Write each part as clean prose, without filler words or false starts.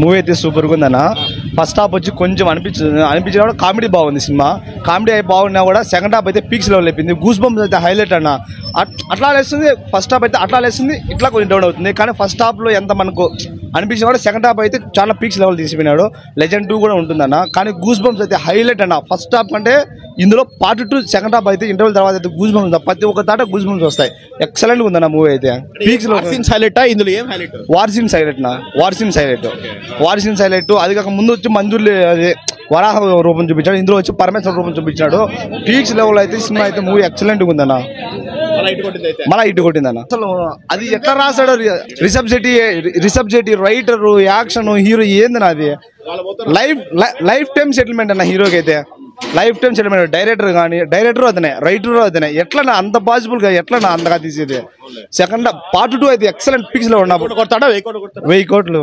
Movie అయితే సూపర్గా ఉందన్న. ఫస్ట్ హాఫ్ వచ్చి కొంచెం అనిపించిన కూడా కామెడీ బాగుంది. సినిమా కామెడీ అయి బాగున్నా కూడా సెకండ్ హాఫ్ అయితే పీక్స్ లెవెల్ అయిపోయింది. గూస్ బంప్స్ అయితే హైలైట్ అన్న. అట్లా లేస్తుంది, ఫస్ట్ హాఫ్ అయితే అట్లా లేస్తుంది, ఇట్లా కొంచెం డౌన్ అవుతుంది. కానీ ఫస్ట్ హాఫ్లో ఎంత మనకు అనిపించిన కూడా సెకండ్ హాఫ్ అయితే చాలా పీక్స్ లెవెల్ తీసిపోయినాడు. లెజెండ్ 2 కూడా ఉంటుందన్న. కానీ గూస్ బంప్స్ అయితే హైలైట్ అన్న. ఫస్ట్ హాఫ్ అంటే ఇందులో పార్ట్ 2 సెకండ్ హాఫ్ అయితే ఇంటర్వెల్ తర్వాత అయితే గూస్ బంప్స్ ప్రతి ఒక్క తాట గూస్ బంప్స్ వస్తాయి. ఎక్సలెంట్ ఉందన్న మూవీ అయితే. పీక్స్ లో హైలైట్ ఇందులో ఏం హైలైట్? వార్ సీన్స్ హైలైట్ నా. War scenes highlight. అది కాక ముందు వచ్చి మంజుర్లు అది వరాహ రూపం చూపించాడు, ఇందులో వచ్చి పరమేశ్వర రూపం చూపించాడు. పీక్స్ లెవెల్ అయితే సినిమా అయితే మూవీ ఎక్సలెంట్ ఉందన్న. మళ్ళీ ఇటు కొట్టిందన్న. అసలు అది ఎట్లా రాశాడు Rishab Shetty writer, action, hero ఏందన్న అది లైఫ్ టైం సెటిల్మెంట్ అన్న. హీరోకి అయితే లైఫ్ టైం సెటిల్మెంట్. డైరెక్టర్ అతనే, రైటర్ అతనే. ఎట్లా ఎట్లా పాసిబుల్ గా ఎట్లా అంతగా తీసేది. సెకండ్ పార్ట్ 2 అయితే ఎక్సలెంట్ పిక్స్ లో ఉన్నప్పుడు 1000 కోట్లు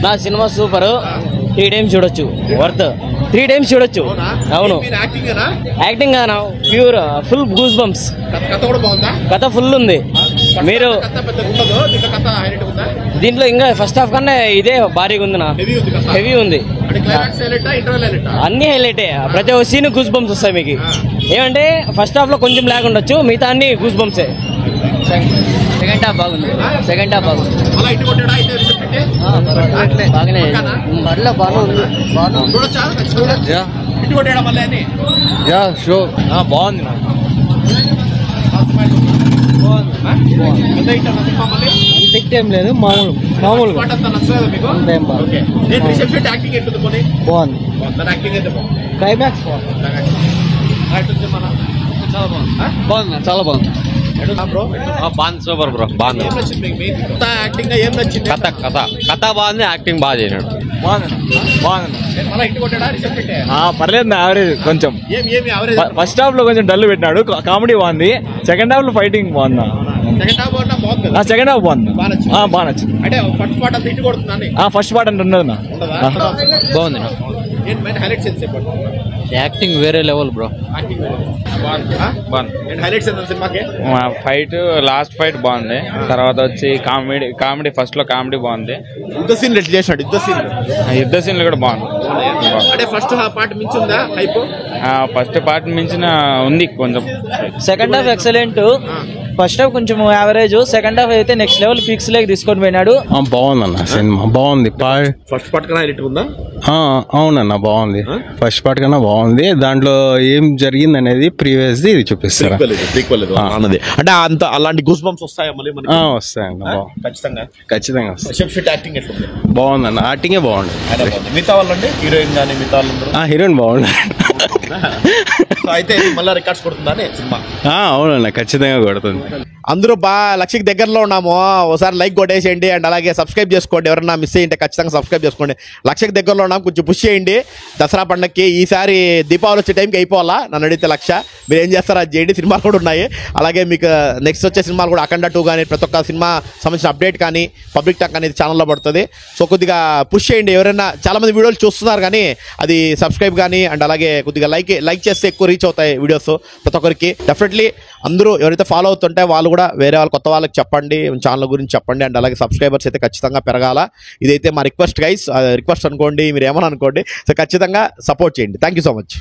నా సినిమా సూపర్. 3 times చూడొచ్చు, వర్త్ 3 times చూడొచ్చు. అవును, యాక్టింగ్ కానా ప్యూర్ ఫుల్ గూస్ బంప్స్. కథ ఫుల్ ఉంది. మీరు దీంట్లో ఇంకా ఫస్ట్ హాఫ్ కన్నా ఇదే భారీగా ఉంది. నా హెవీ ఉంది, అన్ని హైలైటే. ప్రతి ఒక్క సీన్ గూస్ బంప్స్ వస్తాయి మీకు. ఏమంటే ఫస్ట్ హాఫ్ లో కొంచెం లాగ్ ఉండొచ్చు, మిగతా అన్ని గూస్ బంప్సే. సెకండ్ హాఫ్ బాగుంది. బాగానే బర్లో బాగుంది. బాగుంది. ఏం లేదు, మామూలుగా బాగుంది. క్లైమాక్స్ బాగుంది, చాలా బాగుంది. బాగుంది, సూపర్ బ్రో. బాగుంది. కథ బాగుంది, యాక్టింగ్ బాగా చేసినాడు. పర్లేదు, యావరేజ్ కొంచెం. ఫస్ట్ హాఫ్ లో కొంచెం డల్ పెట్టినాడు, కామెడీ బాగుంది. సెకండ్ హాఫ్ లో ఫైటింగ్ బాగుంది. సెకండ్ హాఫ్ బాగుంది, బాగా నచ్చింది. ఫస్ట్ పార్ట్ అంటే ఉండదు. బాగుంది. యాక్టింగ్ వేరే level bro. Fight, last fight బాగుంది. తర్వాత వచ్చి కామెడీ ఫస్ట్ లో కామెడీ బాగుంది. యుద్ధ సీన్లు కూడా బాగుంది. ఫస్ట్ పార్ట్ మించిందా? ఫస్ట్ పార్ట్ మించిన ఉంది కొంచెం. Second half excellent. First half కొంచెం యావరేజ్, సెకండ్ హాఫ్ అయితే నెక్స్ట్ లెవెల్ ఫిక్స్ లేక తీసుకొని పోయినాడు. బాగుందన్న సినిమా, బాగుంది. ఫస్ట్ పార్ట్ కన్నా హైలైట్ ఉందా? అవునన్న, బాగుంది. ఫస్ట్ పార్ట్ కన్నా బాగుంది. దాంట్లో ఏం జరిగింది అనేది ప్రీవియస్ ఇది చూపిస్తారు అన్నది. అంటే అంత అలాంటి గూస్ బంప్స్ వస్తాయా మళ్ళీ? వస్తాయన్న, ఖచ్చితంగా యాక్టింగ్ ఎట్లుంది? బాగుందన్న, యాక్టింగే బాగుంది. మిగతా వాళ్ళండి, హీరోయిన్ కానీ మిగతా వాళ్ళందరూ? హీరోయిన్ బాగుంది. అయితే మళ్ళీ రికార్డ్స్ కొడుతుందా సినిమా? అవునన్న, ఖచ్చితంగా కొడుతుంది. అందరూ లక్షకి దగ్గరలో ఉన్నాము. ఒకసారి లైక్ కొట్టేసేయండి అండ్ అలాగే సబ్స్క్రైబ్ చేసుకోండి. ఎవరన్నా మిస్ అయ్యింటే ఖచ్చితంగా సబ్స్క్రైబ్ చేసుకోండి. లక్షకి దగ్గరలో ఉన్నాము, కొంచెం పుష్ చేయండి. దసరా పండగకి ఈసారి దీపావళి వచ్చే టైంకి అయిపోవాలా. నన్ను అడిగితే 1,00,000. మీరు ఏం చేస్తారో అది చేయండి. సినిమాలు కూడా ఉన్నాయి. అలాగే మీకు నెక్స్ట్ వచ్చే సినిమాలు కూడా అఖండ 2 కానీ ప్రతి ఒక్క సినిమా సంబంధించిన అప్డేట్ కానీ పబ్లిక్ టాక్ అనేది ఛానల్లో పడుతుంది. సో కొద్దిగా పుష్ చేయండి. ఎవరైనా చాలామంది వీడియోలు చూస్తున్నారు కానీ అది సబ్స్క్రైబ్ కానీ అండ్ అలాగే కొద్దిగా లైక్ చేస్తే ఎక్కువ రీచ్ అవుతాయి వీడియోస్ ప్రతి ఒక్కరికి. డెఫినెట్లీ అందరూ ఎవరైతే ఫాలో అవుతుంటే వాళ్ళు కూడా వేరే వాళ్ళు కొత్త వాళ్ళకి చెప్పండి, ఛానల్ గురించి చెప్పండి. అండ్ అలాగే సబ్స్క్రైబర్స్ అయితే ఖచ్చితంగా పెరగాల. ఇదైతే మా రిక్వెస్ట్ గైస్, రిక్వెస్ట్ అనుకోండి, మీరు ఏమని అనుకోండి. సో ఖచ్చితంగా సపోర్ట్ చేయండి. Thank you so much.